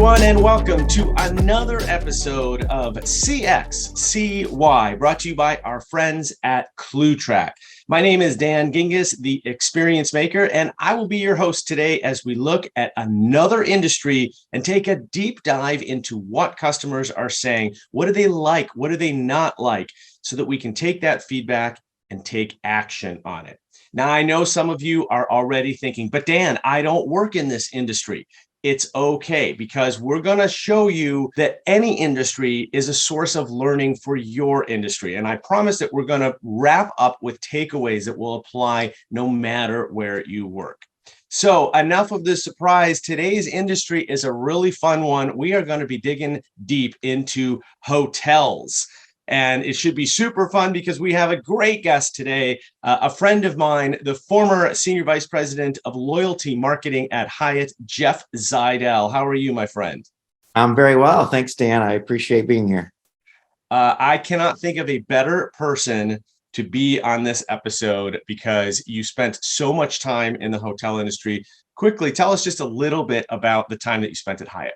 everyone, and welcome to another episode of CXCY, brought to you by our friends at Clootrack. My name is Dan Gingiss, the Experience Maker, and I will be your host today as we look at another industry and take a deep dive into what customers are saying. What do they like? What do they not like? So that we can take that feedback and take action on it. Now, I know some of you are already thinking, but Dan, I don't work in this industry. It's okay, because we're going to show you that any industry is a source of learning for your industry. And I promise that we're going to wrap up with takeaways that will apply no matter where you work. So enough of this surprise. Today's industry is a really fun one. We are going to be digging deep into hotels. And it should be super fun because we have a great guest today, a friend of mine, the former Senior Vice President of Loyalty Marketing at Hyatt, Jeff Zidell. How are you, my friend? I'm very well. Thanks, Dan. I appreciate being here. I cannot think of a better person to be on this episode because you spent so much time in the hotel industry. Quickly, tell us just a little bit about the time that you spent at Hyatt.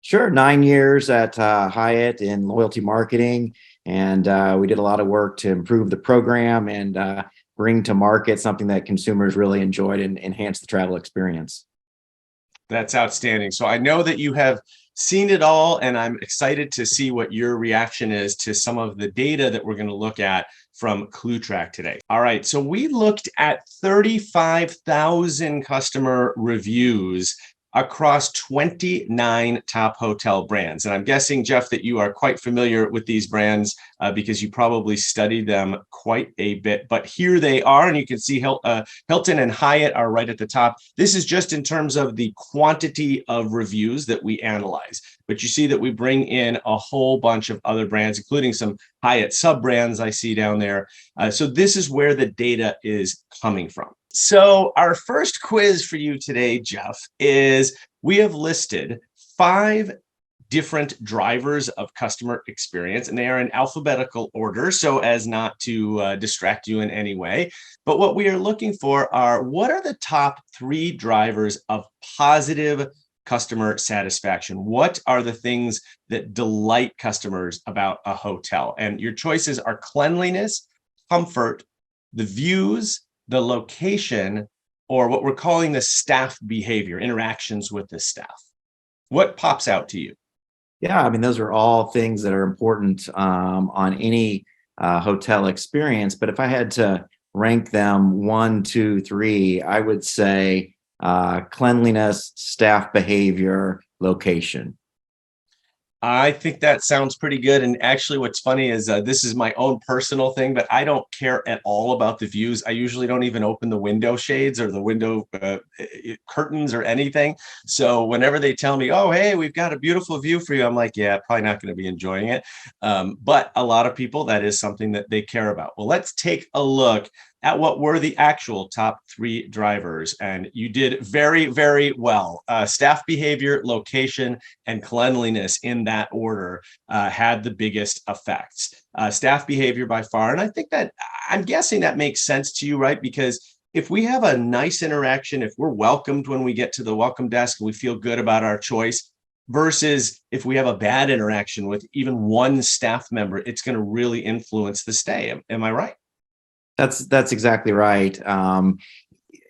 Sure. 9 years at Hyatt in loyalty marketing. And we did a lot of work to improve the program and bring to market something that consumers really enjoyed and enhance the travel experience. That's outstanding. So I know that you have seen it all, and I'm excited to see what your reaction is to some of the data that we're going to look at from Clootrack today. All right. So we looked at 35,000 customer reviews across 29 top hotel brands. And I'm guessing, Jeff, that you are quite familiar with these brands because you probably studied them quite a bit. But here they are, and you can see Hilton and Hyatt are right at the top. This is just in terms of the quantity of reviews that we analyze. But you see that we bring in a whole bunch of other brands, including some Hyatt sub-brands I see down there. So this is where the data is coming from. So our first quiz for you today, Jeff, is we have listed 5 different drivers of customer experience, and they are in alphabetical order so as not to distract you in any way. But what we are looking for are, what are the top 3 drivers of positive customer satisfaction? What are the things that delight customers about a hotel? And your choices are cleanliness, comfort, the views, the location, or what we're calling the staff behavior, interactions with the staff. What pops out to you? Yeah, I mean, those are all things that are important on any hotel experience. But if I had to rank them 1, 2, 3, I would say cleanliness, staff behavior, location. I think that sounds pretty good. And actually, what's funny is this is my own personal thing, but I don't care at all about the views. I usually don't even open the window shades or the window curtains or anything. So whenever they tell me, oh, hey, we've got a beautiful view for you, I'm like, yeah, probably not going to be enjoying it. But a lot of people, that is something that they care about. Well, let's take a look at what were the actual top 3 drivers. And you did very, very well. Staff behavior, location, and cleanliness in that order had the biggest effects. Staff behavior by far. And I think that, I'm guessing that makes sense to you, right? Because if we have a nice interaction, if we're welcomed when we get to the welcome desk and we feel good about our choice, versus if we have a bad interaction with even one staff member, it's going to really influence the stay. Am I right? That's exactly right.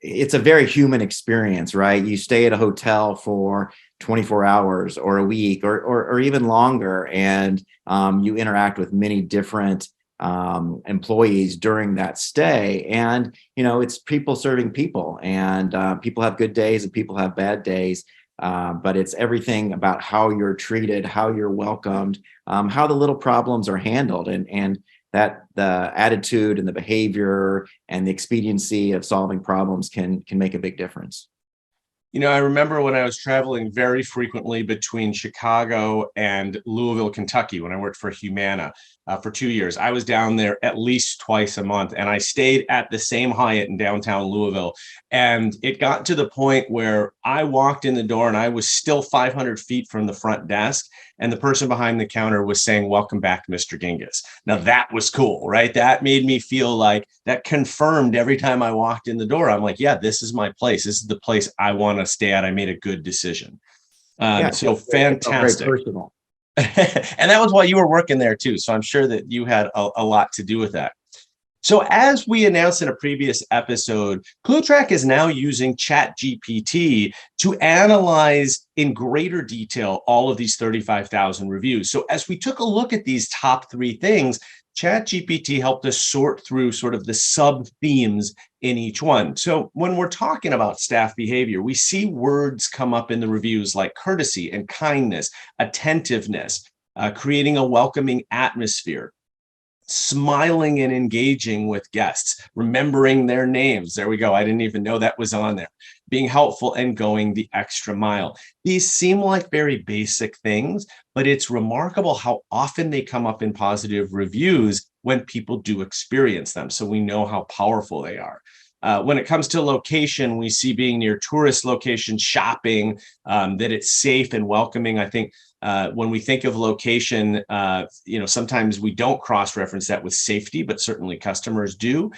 It's a very human experience, right? You stay at a hotel for 24 hours or a week or even longer, and you interact with many different employees during that stay. And, it's people serving people, and people have good days and people have bad days. But it's everything about how you're treated, how you're welcomed, how the little problems are handled, and that the attitude and the behavior and the expediency of solving problems can make a big difference. I remember when I was traveling very frequently between Chicago and Louisville, Kentucky, when I worked for Humana for 2 years. I was down there at least twice a month, and I stayed at the same Hyatt in downtown Louisville. And it got to the point where I walked in the door and I was still 500 feet from the front desk, and the person behind the counter was saying, "Welcome back, Mr. Gingiss." Now that was cool, right? That made me feel like, that confirmed every time I walked in the door. I'm like, yeah, this is my place. This is the place I want to stay at. I made a good decision. Yeah, So it felt very fantastic. personal. And that was while you were working there too. So I'm sure that you had a lot to do with that. So as we announced in a previous episode, Clootrack is now using ChatGPT to analyze in greater detail all of these 35,000 reviews. So as we took a look at these top three things, ChatGPT helped us sort through sort of the sub themes in each one. So when we're talking about staff behavior, we see words come up in the reviews like courtesy and kindness, attentiveness, creating a welcoming atmosphere, smiling and engaging with guests, remembering their names. There we go. I didn't even know that was on there. Being helpful and going the extra mile. These seem like very basic things, but it's remarkable how often they come up in positive reviews when people do experience them. So we know how powerful they are. When it comes to location, we see being near tourist locations, shopping, that it's safe and welcoming. I think when we think of location, sometimes we don't cross-reference that with safety, but certainly customers do.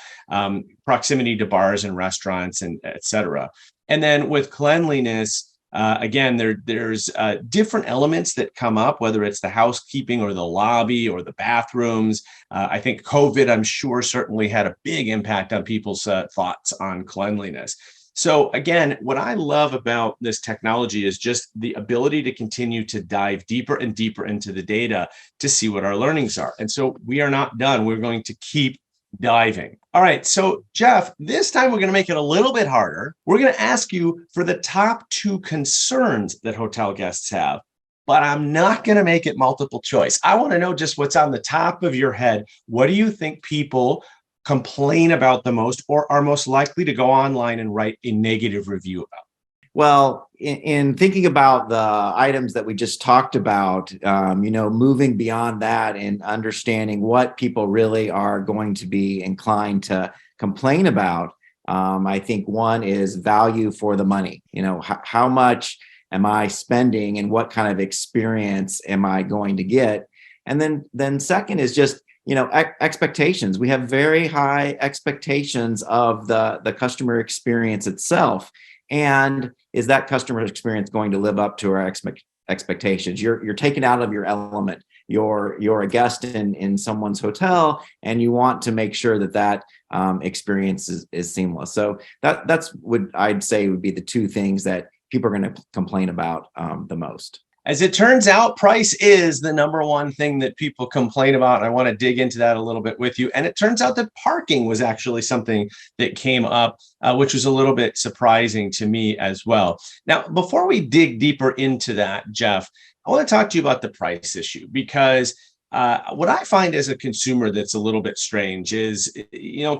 Proximity to bars and restaurants, and et cetera. And then with cleanliness, again, there's different elements that come up, whether it's the housekeeping or the lobby or the bathrooms. I think COVID, I'm sure, certainly had a big impact on people's thoughts on cleanliness. So again, what I love about this technology is just the ability to continue to dive deeper and deeper into the data to see what our learnings are. And so we are not done. We're going to keep diving. All right. So Jeff, this time we're going to make it a little bit harder. We're going to ask you for the top two concerns that hotel guests have, but I'm not going to make it multiple choice. I want to know just what's on the top of your head. What do you think people complain about the most or are most likely to go online and write a negative review about? Well, in thinking about the items that we just talked about, moving beyond that and understanding what people really are going to be inclined to complain about, I think one is value for the money. How much am I spending and what kind of experience am I going to get? And then second is just expectations. We have very high expectations of the customer experience itself. And is that customer experience going to live up to our expectations? You're taken out of your element. You're a guest in someone's hotel, and you want to make sure that experience is seamless. So that's what I'd say would be the two things that people are going to complain about the most. As it turns out, price is the number one thing that people complain about. And I want to dig into that a little bit with you. And it turns out that parking was actually something that came up, which was a little bit surprising to me as well. Now, before we dig deeper into that, Jeff, I want to talk to you about the price issue, because what I find as a consumer that's a little bit strange is,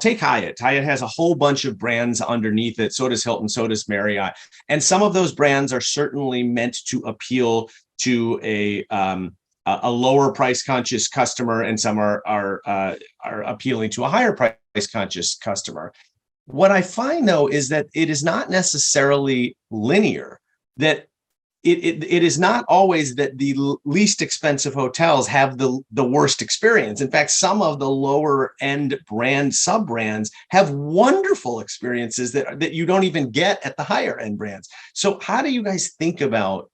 take Hyatt. Hyatt has a whole bunch of brands underneath it. So does Hilton, so does Marriott. And some of those brands are certainly meant to appeal to a lower price conscious customer, and some are appealing to a higher price conscious customer. What I find, though, is that it is not necessarily linear, that it is not always that the least expensive hotels have the worst experience. In fact, some of the lower end sub brands have wonderful experiences that you don't even get at the higher end brands. So how do you guys think about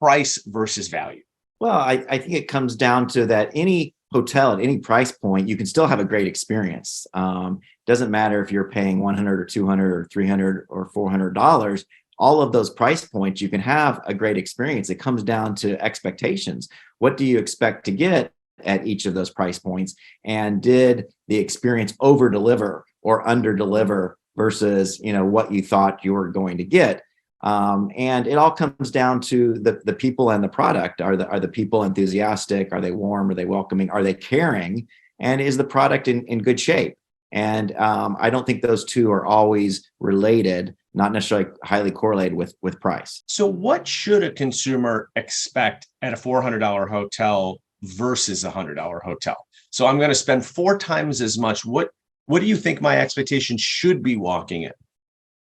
price versus value? Well, I think it comes down to that any hotel at any price point, you can still have a great experience. Doesn't matter if you're paying $100 or $200 or $300 or $400. All of those price points, you can have a great experience. It comes down to expectations. What do you expect to get at each of those price points? And did the experience over deliver or under deliver versus, what you thought you were going to get? And it all comes down to the people and the product. Are the people enthusiastic? Are they warm? Are they welcoming? Are they caring? And is the product in good shape? And I don't think those two are always related, not necessarily highly correlated with price. So what should a consumer expect at a $400 hotel versus a $100 hotel? So I'm going to spend 4 times as much. What do you think my expectation should be walking in?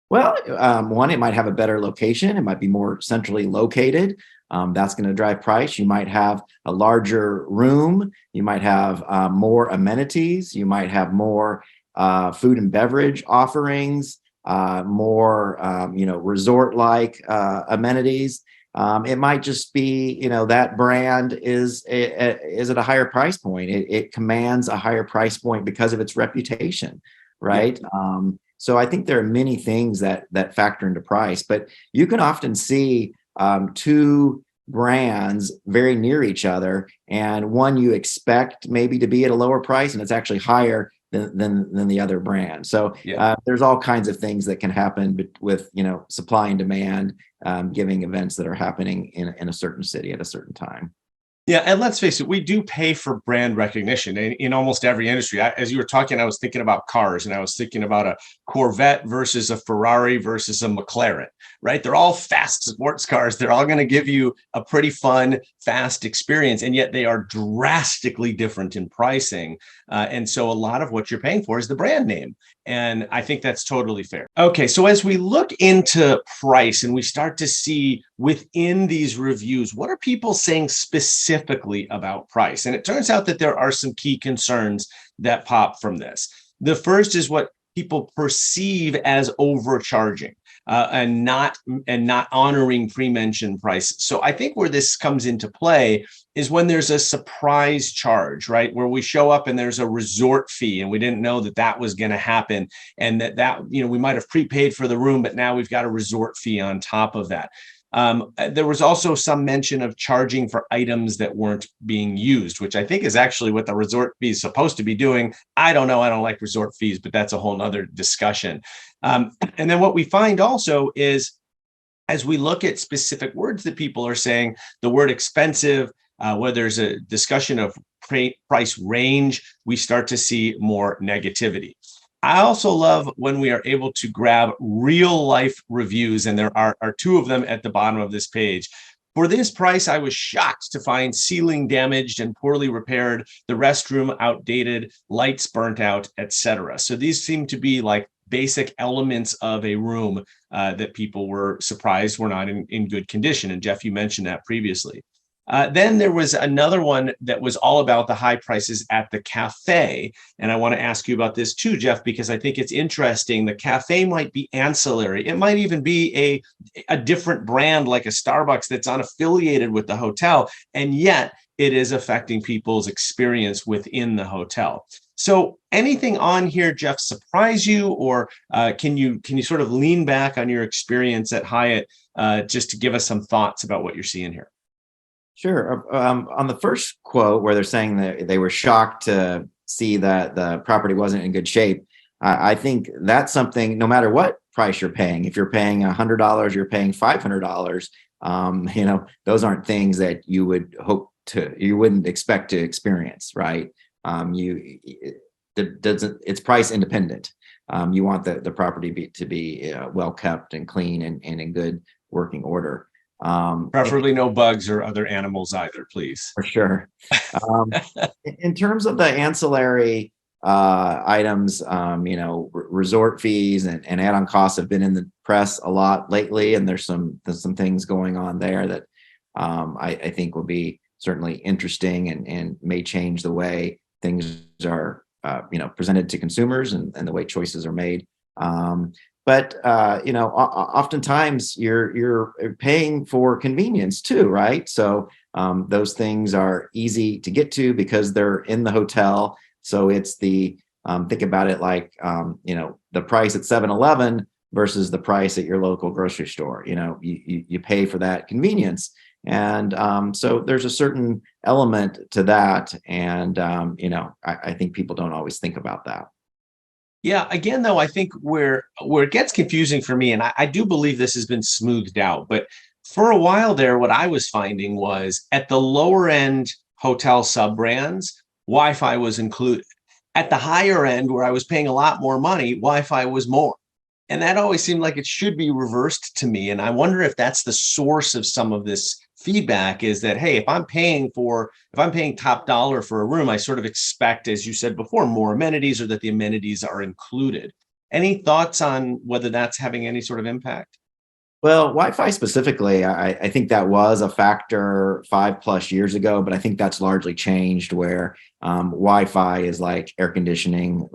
Well, one, it might have a better location. It might be more centrally located. That's going to drive price. You might have a larger room. You might have more amenities. You might have more food and beverage offerings, more resort-like amenities. It might just be, that brand is at a higher price point. It commands a higher price point because of its reputation, right? So I think there are many things that factor into price, but you can often see two brands very near each other, and one you expect maybe to be at a lower price, and it's actually higher than the other brand. So there's all kinds of things that can happen with supply and demand, giving events that are happening in a certain city at a certain time. Yeah, and let's face it, we do pay for brand recognition in almost every industry. As you were talking, I was thinking about cars, and I was thinking about a Corvette versus a Ferrari versus a McLaren, right? They're all fast sports cars. They're all going to give you a pretty fun, fast experience, and yet they are drastically different in pricing. And so a lot of what you're paying for is the brand name. And I think that's totally fair. Okay, so as we look into price and we start to see within these reviews, what are people saying specifically about price? And it turns out that there are some key concerns that pop from this. The first is what people perceive as overcharging. And not honoring pre-mentioned price. So I think where this comes into play is when there's a surprise charge, right? Where we show up and there's a resort fee and we didn't know that was going to happen, and that we might have prepaid for the room, but now we've got a resort fee on top of that. There was also some mention of charging for items that weren't being used, which I think is actually what the resort fee is supposed to be doing. I don't know. I don't like resort fees, but that's a whole nother discussion. And then what we find also is, as we look at specific words that people are saying, the word expensive, where there's a discussion of price range, we start to see more negativity. I also love when we are able to grab real life reviews, and there are two of them at the bottom of this page. For this price, I was shocked to find ceiling damaged and poorly repaired, the restroom outdated, lights burnt out, etc. So these seem to be like basic elements of a room that people were surprised were not in good condition. And Jeff, you mentioned that previously. Then there was another one that was all about the high prices at the cafe. And I want to ask you about this too, Jeff, because I think it's interesting. The cafe might be ancillary. It might even be a different brand like a Starbucks that's unaffiliated with the hotel. And yet it is affecting people's experience within the hotel. So anything on here, Jeff, surprise you, or can you sort of lean back on your experience at Hyatt just to give us some thoughts about what you're seeing here? Sure. On the first quote where they're saying that they were shocked to see that the property wasn't in good shape, I think that's something, no matter what price you're paying, if you're paying $100, you're paying $500, those aren't things that you wouldn't expect to experience, right? It's price independent. You want the property to be well kept and clean and in good working order. Preferably no bugs or other animals either, please. For sure. In terms of the ancillary items, resort fees and add-on costs have been in the press a lot lately, and there's some things going on there that I think will be certainly interesting and may change the way things are presented to consumers and the way choices are made. But oftentimes you're paying for convenience too, right? So those things are easy to get to because they're in the hotel. So it's think about it like the price at 7-Eleven versus the price at your local grocery store. You pay for that convenience, and so there's a certain element to that, and I think people don't always think about that. Yeah, again, though, I think where it gets confusing for me, and I do believe this has been smoothed out, but for a while there, what I was finding was at the lower end hotel sub brands, Wi-Fi was included. At the higher end, where I was paying a lot more money, Wi-Fi was more. And that always seemed like it should be reversed to me. And I wonder if that's the source of some of this feedback, is that, hey, if I'm paying top dollar for a room, I sort of expect, as you said before, more amenities, or that the amenities are included. Any thoughts on whether that's having any sort of impact? Well, Wi-Fi specifically, I think that was a factor 5+ years ago, but I think that's largely changed, where Wi-Fi is like air conditioning,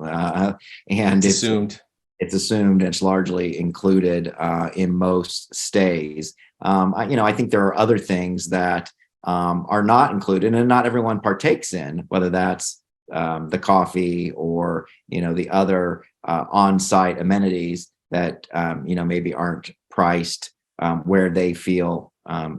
and Assumed. It's assumed, it's largely included in most stays. I think there are other things that are not included and not everyone partakes in, whether that's the coffee or, the other on-site amenities that, maybe aren't priced where they feel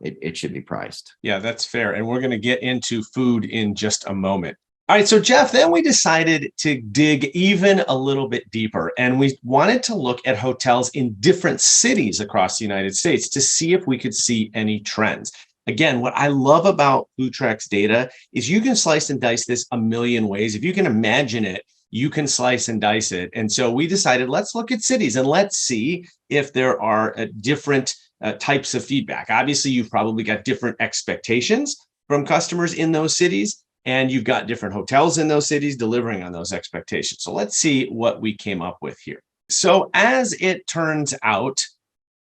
it should be priced. Yeah, that's fair. And we're going to get into food in just a moment. All right. So, Jeff, then we decided to dig even a little bit deeper, and we wanted to look at hotels in different cities across the United States to see if we could see any trends. Again, what I love about Clootrack's data is you can slice and dice this a million ways. If you can imagine it, you can slice and dice it. And so we decided, let's look at cities and let's see if there are different types of feedback. Obviously, you've probably got different expectations from customers in those cities, and you've got different hotels in those cities delivering on those expectations. So let's see what we came up with here. So as it turns out,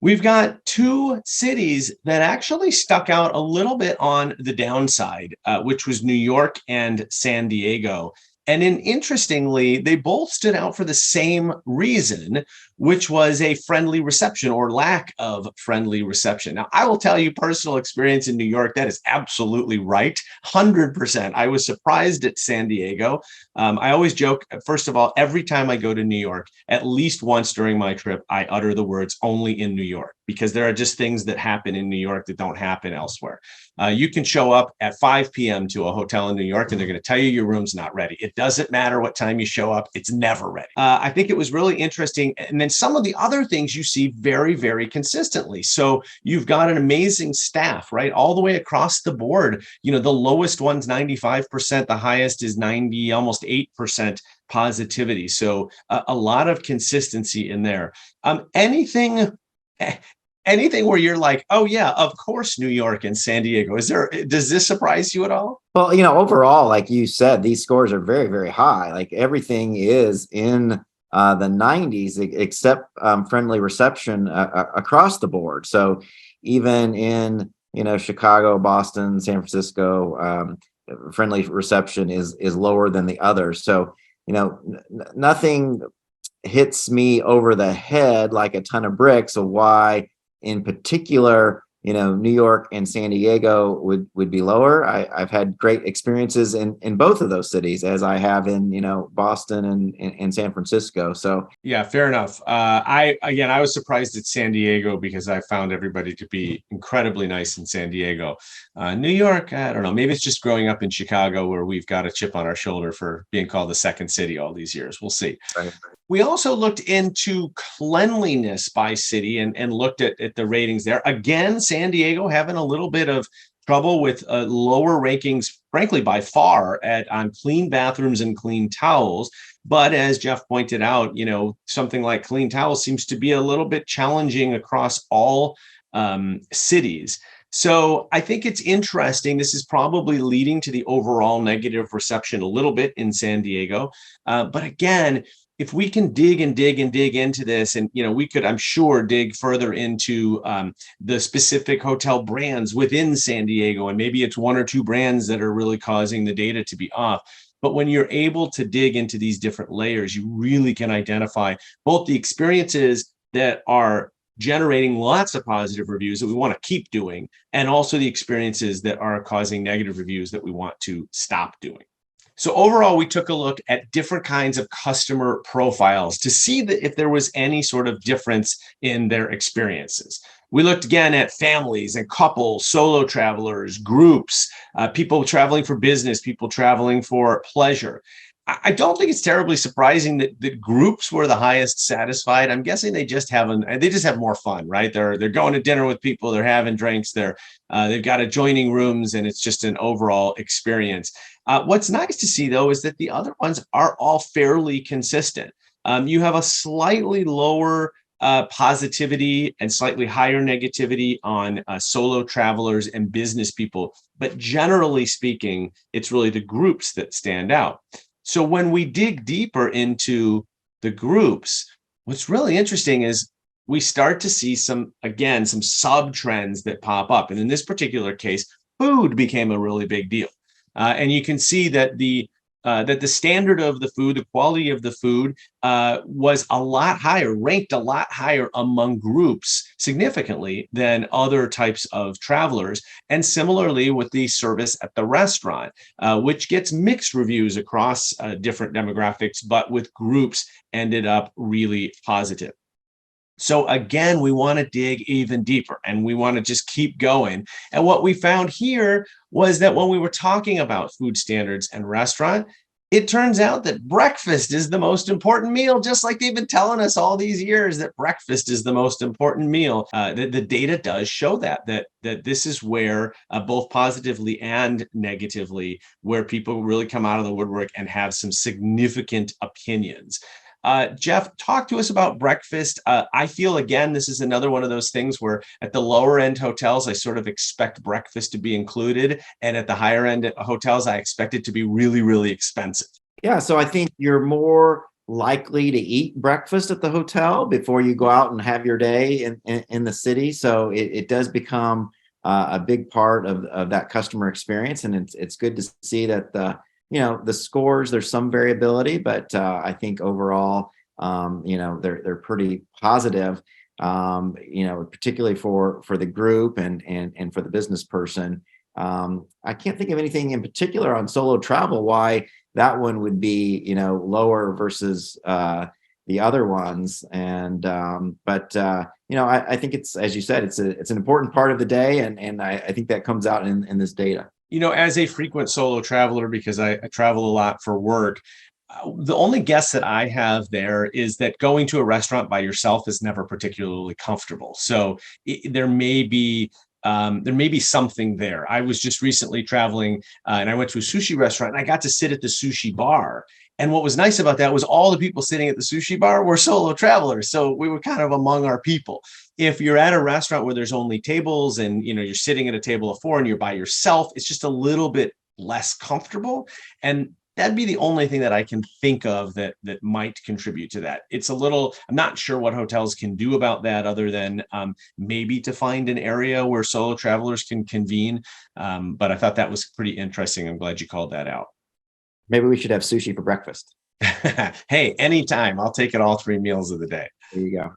we've got two cities that actually stuck out a little bit on the downside, which was New York and San Diego. And interestingly, they both stood out for the same reason, which was a friendly reception or lack of friendly reception. Now, I will tell you, personal experience in New York, that is absolutely right. 100%. I was surprised at San Diego. I always joke, first of all, every time I go to New York, at least once during my trip, I utter the words only in New York, because there are just things that happen in New York that don't happen elsewhere. You can show up at 5 p.m. to a hotel in New York and they're going to tell you your room's not ready. It doesn't matter what time you show up. It's never ready. I think it was really interesting. And then some of the other things you see very, very consistently. So you've got an amazing staff, right? All the way across the board. The lowest one's 95%. The highest is 90, almost 8% positivity. So a lot of consistency in there. Anything where you're like, oh yeah, of course, New York and San Diego. Does this surprise you at all? Well, overall, like you said, these scores are very, very high. Like everything is in the 90s, except friendly reception across the board. So even in, Chicago, Boston, San Francisco, friendly reception is lower than the others. So, nothing hits me over the head like a ton of bricks of why in particular, New York and San Diego would be lower. I've had great experiences in both of those cities, as I have in, Boston and San Francisco. So yeah, fair enough. I was surprised at San Diego because I found everybody to be incredibly nice in San Diego. New York, I don't know, maybe it's just growing up in Chicago where we've got a chip on our shoulder for being called the second city all these years. We'll see. Right. We also looked into cleanliness by city and looked at the ratings there. Again, San Diego having a little bit of trouble with lower rankings, frankly, by far on clean bathrooms and clean towels. But as Jeff pointed out, something like clean towels seems to be a little bit challenging across all cities. So I think it's interesting. This is probably leading to the overall negative reception a little bit in San Diego. But again, if we can dig into this, and we could, I'm sure, dig further into the specific hotel brands within San Diego, and maybe it's one or two brands that are really causing the data to be off. But when you're able to dig into these different layers, you really can identify both the experiences that are generating lots of positive reviews that we want to keep doing, and also the experiences that are causing negative reviews that we want to stop doing. So overall, we took a look at different kinds of customer profiles to see if there was any sort of difference in their experiences. We looked again at families and couples, solo travelers, groups, people traveling for business, people traveling for pleasure. I don't think it's terribly surprising that groups were the highest satisfied. I'm guessing they just have more fun, right? They're going to dinner with people, they're having drinks, they've got adjoining rooms, and it's just an overall experience. What's nice to see, though, is that the other ones are all fairly consistent. You have a slightly lower positivity and slightly higher negativity on solo travelers and business people. But generally speaking, it's really the groups that stand out. So when we dig deeper into the groups, what's really interesting is we start to see some sub-trends that pop up. And in this particular case, food became a really big deal. And you can see that the that the standard of the food, the quality of the food was a lot higher, ranked a lot higher among groups significantly than other types of travelers. And similarly with the service at the restaurant, which gets mixed reviews across different demographics, but with groups ended up really positive. So again, we want to dig even deeper and we want to just keep going. And what we found here was that when we were talking about food standards and restaurant, it turns out that breakfast is the most important meal, just like they've been telling us all these years that breakfast is the most important meal. The data does show that this is where both positively and negatively, where people really come out of the woodwork and have some significant opinions. Jeff, talk to us about breakfast. I feel, again, this is another one of those things where at the lower end hotels, I sort of expect breakfast to be included. And at the higher end hotels, I expect it to be really, really expensive. Yeah, so I think you're more likely to eat breakfast at the hotel before you go out and have your day in the city. So it does become a big part of that customer experience. And it's good to see that the scores, there's some variability, but I think overall, they're pretty positive, particularly for the group and for the business person. I can't think of anything in particular on solo travel, why that one would be, lower versus the other ones. And, I think it's, as you said, it's an important part of the day. And I think that comes out in this data. As a frequent solo traveler, because I travel a lot for work, the only guess that I have there is that going to a restaurant by yourself is never particularly comfortable. So there may be something there. I was just recently traveling and I went to a sushi restaurant and I got to sit at the sushi bar. And what was nice about that was all the people sitting at the sushi bar were solo travelers. So we were kind of among our people. If you're at a restaurant where there's only tables and you're sitting at a table of four and you're by yourself, it's just a little bit less comfortable. And that'd be the only thing that I can think of that might contribute to that. I'm not sure what hotels can do about that other than maybe to find an area where solo travelers can convene. But I thought that was pretty interesting. I'm glad you called that out. Maybe we should have sushi for breakfast. Hey, anytime. I'll take it all 3 meals of the day. There you go.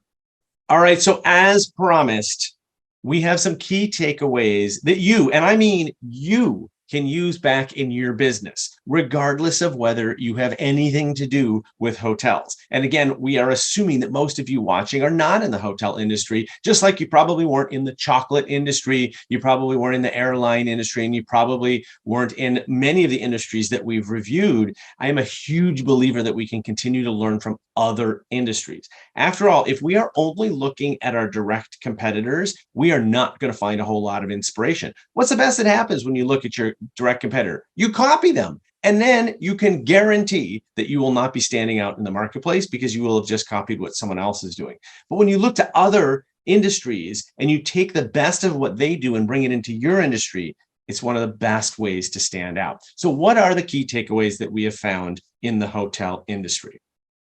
All right. So as promised, we have some key takeaways that you, and I mean you, can use back in your business, regardless of whether you have anything to do with hotels. And again, we are assuming that most of you watching are not in the hotel industry, just like you probably weren't in the chocolate industry, you probably weren't in the airline industry, and you probably weren't in many of the industries that we've reviewed. I am a huge believer that we can continue to learn from other industries. After all, if we are only looking at our direct competitors, we are not going to find a whole lot of inspiration. What's the best that happens when you look at your direct competitor? You copy them. And then you can guarantee that you will not be standing out in the marketplace because you will have just copied what someone else is doing. But when you look to other industries and you take the best of what they do and bring it into your industry, it's one of the best ways to stand out. So what are the key takeaways that we have found in the hotel industry?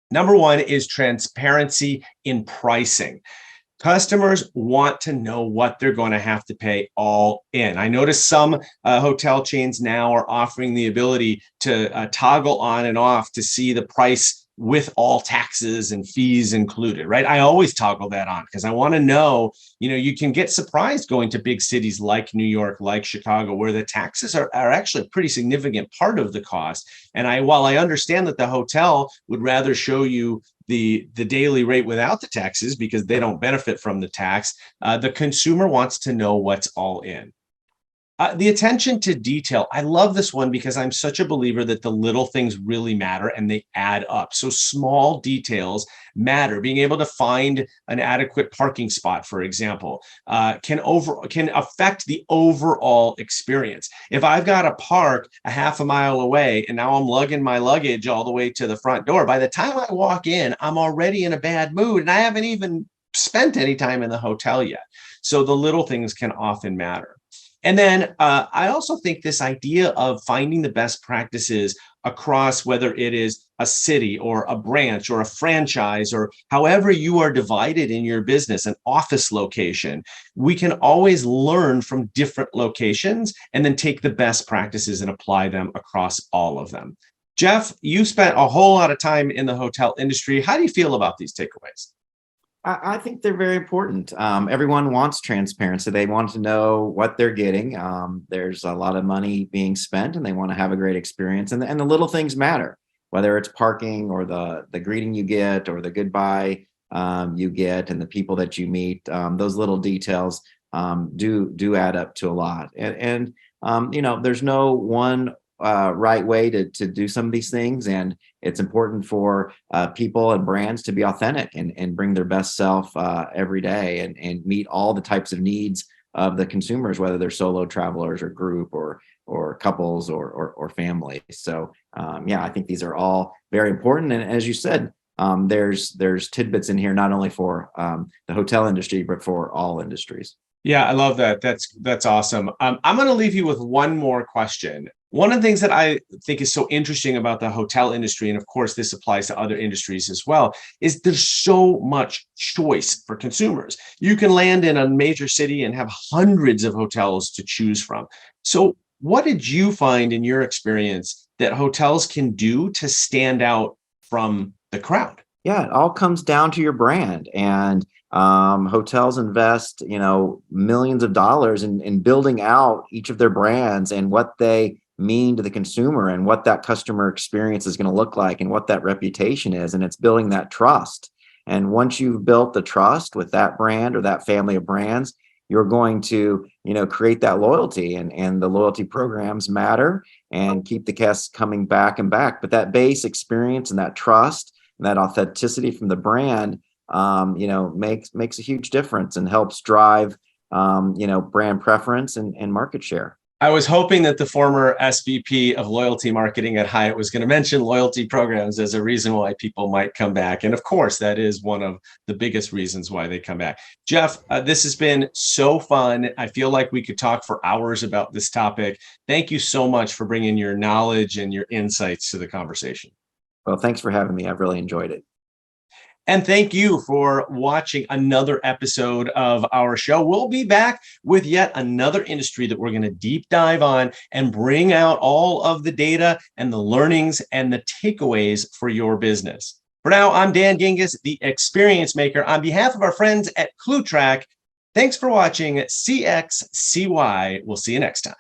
Number one is transparency in pricing. Customers want to know what they're going to have to pay all in. I notice some hotel chains now are offering the ability to toggle on and off to see the price with all taxes and fees included, right? I always toggle that on because I want to know, you can get surprised going to big cities like New York, like Chicago, where the taxes are actually a pretty significant part of the cost. And while I understand that the hotel would rather show you the daily rate without the taxes because they don't benefit from the tax, the consumer wants to know what's all in. The attention to detail. I love this one because I'm such a believer that the little things really matter and they add up. So small details matter. Being able to find an adequate parking spot, for example, can affect the overall experience. If I've got to park a half a mile away and now I'm lugging my luggage all the way to the front door, by the time I walk in, I'm already in a bad mood and I haven't even spent any time in the hotel yet. So the little things can often matter. And then I also think this idea of finding the best practices across whether it is a city or a branch or a franchise or however you are divided in your business, an office location, we can always learn from different locations and then take the best practices and apply them across all of them. Jeff, you spent a whole lot of time in the hotel industry. How do you feel about these takeaways? I think they're very important. Everyone wants transparency. They want to know what they're getting. There's a lot of money being spent, and they want to have a great experience. And the little things matter, whether it's parking or the greeting you get or the goodbye you get, and the people that you meet. Those little details do add up to a lot. And there's no one right way to do some of these things, and it's important for people and brands to be authentic and bring their best self every day and meet all the types of needs of the consumers, whether they're solo travelers or group or couples or families. So yeah, I think these are all very important. And as you said, there's tidbits in here not only for the hotel industry but for all industries. Yeah, I love that. That's awesome. I'm going to leave you with one more question. One of the things that I think is so interesting about the hotel industry, and of course this applies to other industries as well, is there's so much choice for consumers. You can land in a major city and have hundreds of hotels to choose from. So what did you find in your experience that hotels can do to stand out from the crowd? Yeah, it all comes down to your brand. And hotels invest, millions of dollars in building out each of their brands and what they mean to the consumer and what that customer experience is going to look like and what that reputation is. And it's building that trust. And once you've built the trust with that brand or that family of brands, you're going to, create that loyalty, and the loyalty programs matter and keep the guests coming back and back. But that base experience and that trust and that authenticity from the brand, makes a huge difference and helps drive, brand preference and market share. I was hoping that the former SVP of loyalty marketing at Hyatt was going to mention loyalty programs as a reason why people might come back. And of course, that is one of the biggest reasons why they come back. Jeff, this has been so fun. I feel like we could talk for hours about this topic. Thank you so much for bringing your knowledge and your insights to the conversation. Well, thanks for having me. I've really enjoyed it. And thank you for watching another episode of our show. We'll be back with yet another industry that we're going to deep dive on and bring out all of the data and the learnings and the takeaways for your business. For now, I'm Dan Gingiss, the Experience Maker. On behalf of our friends at Clootrack, thanks for watching CXCY. We'll see you next time.